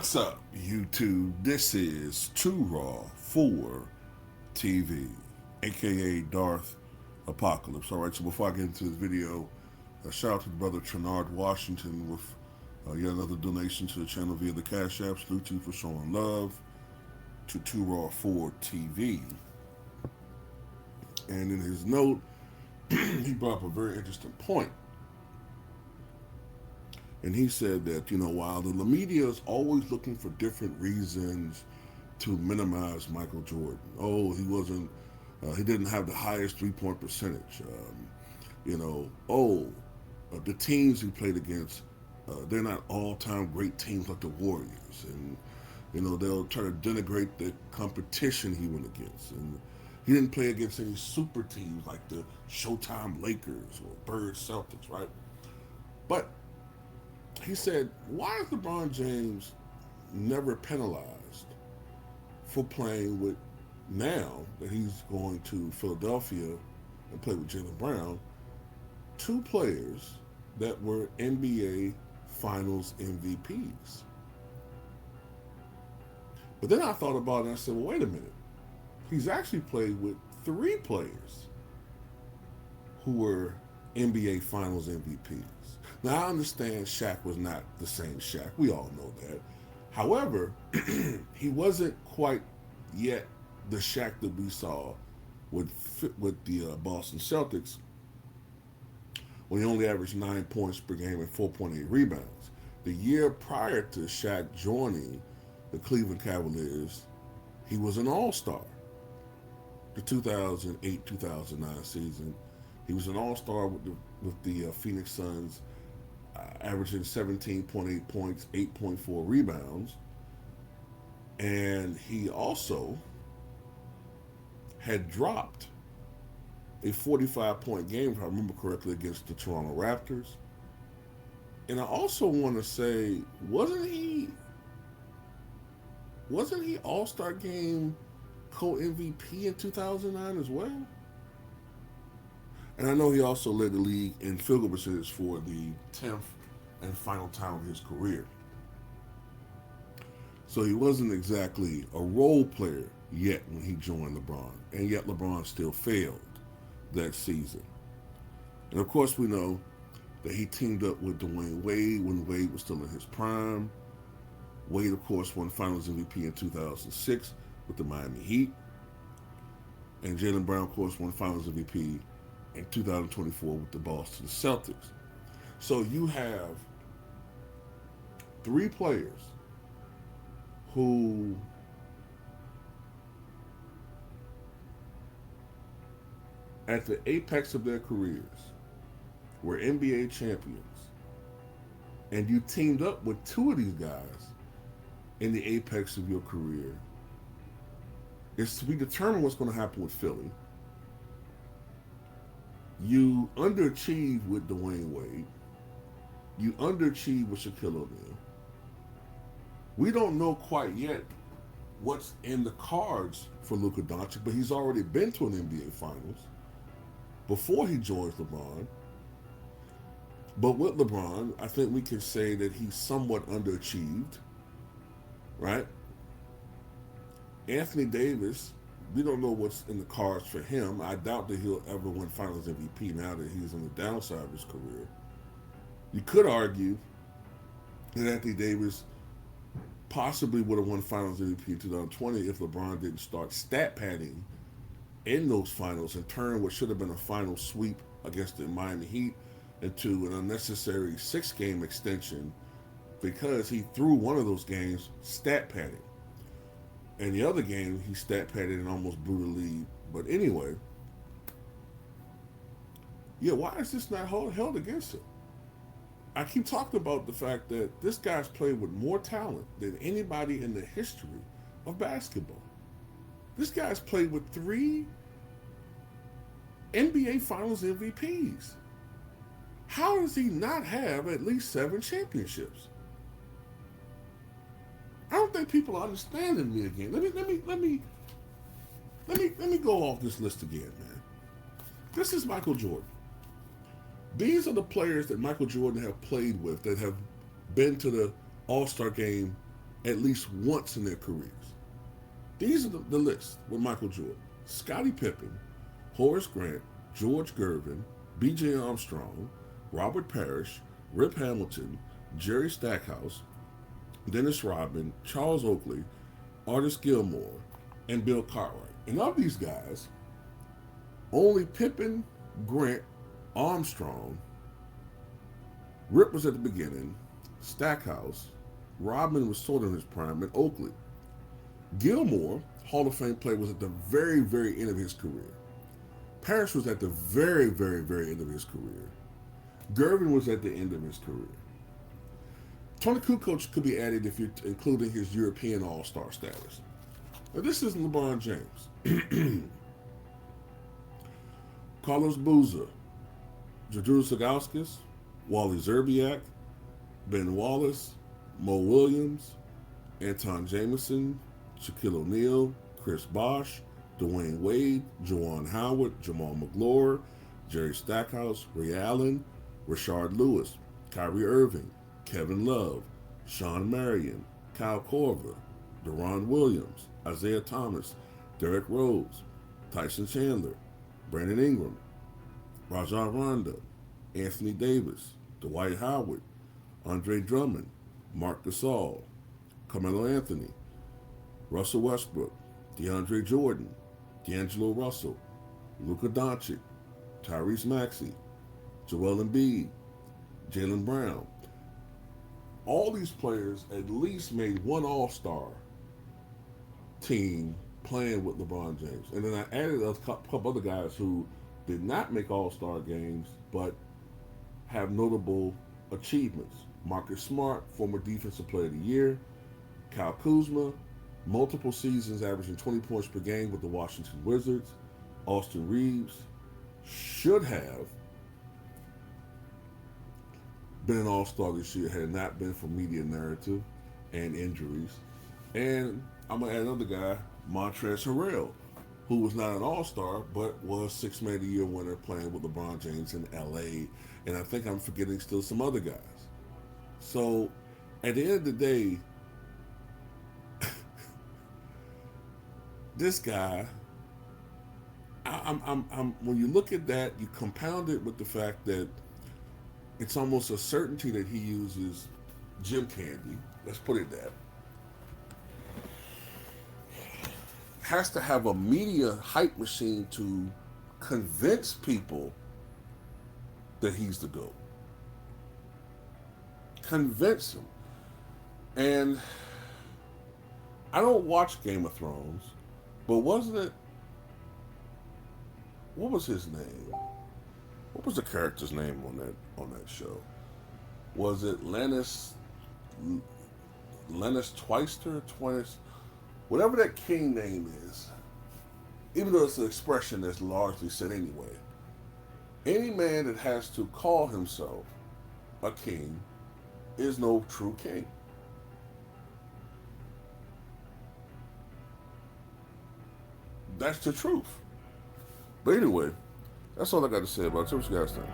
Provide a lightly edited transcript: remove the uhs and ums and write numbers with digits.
What's up, YouTube? This is Too Raw for TV, aka Darth Apocalypse. All right, so before I get into this video, a shout out to the brother Trinard Washington with yet another donation to the channel via the Cash App. Salute you for showing love to Too Raw for TV. And in his note, he brought up a very interesting point. And he said that, while the media is always looking for different reasons to minimize Michael Jordan. Oh, he didn't have the highest 3-point percentage. The teams he played against, they're not all-time great teams like the Warriors. And, they'll try to denigrate the competition he went against. And he didn't play against any super teams like the Showtime Lakers or Bird Celtics, right? But he said, why is LeBron James never penalized for playing with, now that he's going to Philadelphia and play with Jaylen Brown, two players that were NBA Finals MVPs? But then I thought about it and I said, well, wait a minute. He's actually played with three players who were NBA Finals MVPs. Now, I understand Shaq was not the same Shaq. We all know that. However, he wasn't quite yet the Shaq that we saw with the Boston Celtics when he only averaged 9 points per game and 4.8 rebounds. The year prior to Shaq joining the Cleveland Cavaliers, he was an all-star. The 2008-2009 season, he was an all-star with the Phoenix Suns, averaging 17.8 points, 8.4 rebounds. And he also had dropped a 45-point game, if I remember correctly, against the Toronto Raptors. And I also want to say, wasn't he All-Star Game co-MVP in 2009 as well? And I know he also led the league in field goal percentage for the 10th and final time of his career. So he wasn't exactly a role player yet when he joined LeBron. And yet LeBron still failed that season. And of course we know that he teamed up with Dwayne Wade when Wade was still in his prime. Wade, of course, won Finals MVP in 2006 with the Miami Heat. And Jaylen Brown, of course, won Finals MVP in 2024 with the Boston Celtics. So you have three players who at the apex of their careers were NBA champions, and you teamed up with two of these guys in the apex of your career. It's to be determined what's going to happen with Philly. You underachieved with Dwayne Wade. You underachieved with Shaquille O'Neal. We don't know quite yet what's in the cards for Luka Doncic, but he's already been to an NBA Finals before he joins LeBron. But with LeBron, I think we can say that he's somewhat underachieved, right? Anthony Davis, we don't know what's in the cards for him. I doubt that he'll ever win Finals MVP now that he's on the downside of his career. You could argue that Anthony Davis possibly would have won Finals MVP in 2020 if LeBron didn't start stat padding in those finals and turn what should have been a final sweep against the Miami Heat into an unnecessary 6-game extension because he threw one of those games stat padding. And the other game, he stat padded and almost blew the lead. But anyway, yeah, why is this not held against him? I keep talking about the fact that this guy's played with more talent than anybody in the history of basketball. This guy's played with three NBA Finals MVPs. How does he not have at least 7 championships? I don't think people are understanding me again. Let me go off this list again, man. This is Michael Jordan. These are the players that Michael Jordan have played with that have been to the All-Star game at least once in their careers. These are the list with Michael Jordan: Scottie Pippen, Horace Grant, George Gervin, B.J. Armstrong, Robert Parrish, Rip Hamilton, Jerry Stackhouse, Dennis Rodman, Charles Oakley, Artis Gilmore, and Bill Cartwright. And of these guys, only Pippen, Grant, Armstrong, Rip was at the beginning, Stackhouse, Rodman was sort of in his prime, and Oakley. Gilmore, Hall of Fame player, was at the very, very end of his career. Parrish was at the very, very, very end of his career. Gervin was at the end of his career. Tony Kukoc could be added if you're including his European All-Star status. Now, this isn't LeBron James. Carlos Boozer, Jadru Sagauskas, Wally Zerbiak, Ben Wallace, Mo Williams, Anton Jameson, Shaquille O'Neal, Chris Bosh, Dwayne Wade, Juwan Howard, Jamal McGlure, Jerry Stackhouse, Ray Allen, Rashard Lewis, Kyrie Irving, Kevin Love, Sean Marion, Kyle Korver, Deron Williams, Isaiah Thomas, Derrick Rose, Tyson Chandler, Brandon Ingram, Rajon Rondo, Anthony Davis, Dwight Howard, Andre Drummond, Marc Gasol, Carmelo Anthony, Russell Westbrook, DeAndre Jordan, D'Angelo Russell, Luka Doncic, Tyrese Maxey, Joel Embiid, Jaylen Brown. All these players at least made one All-Star team playing with LeBron James. And then I added a couple other guys who did not make All-Star games but have notable achievements. Marcus Smart, former Defensive Player of the Year. Kyle Kuzma, multiple seasons averaging 20 points per game with the Washington Wizards. Austin Reeves should have been an All-Star this year had it not been for media narrative and injuries. And I'm going to add another guy, Montrezl Harrell, who was not an All-Star but was Sixth Man of the Year winner playing with LeBron James in L.A. And I think I'm forgetting still some other guys. So at the end of the day, this guy, when you look at that, you compound it with the fact that it's almost a certainty that he uses gym candy. Let's put it that. Has to have a media hype machine to convince people that he's the GOAT. Convince him. And I don't watch Game of Thrones, but wasn't it, what was his name? What was the character's name on that show? Was it Lennis Twister? Whatever that king name is, even though it's an expression that's largely said anyway, any man that has to call himself a king is no true king. That's the truth. But anyway, that's all I got to say about it. What you guys think?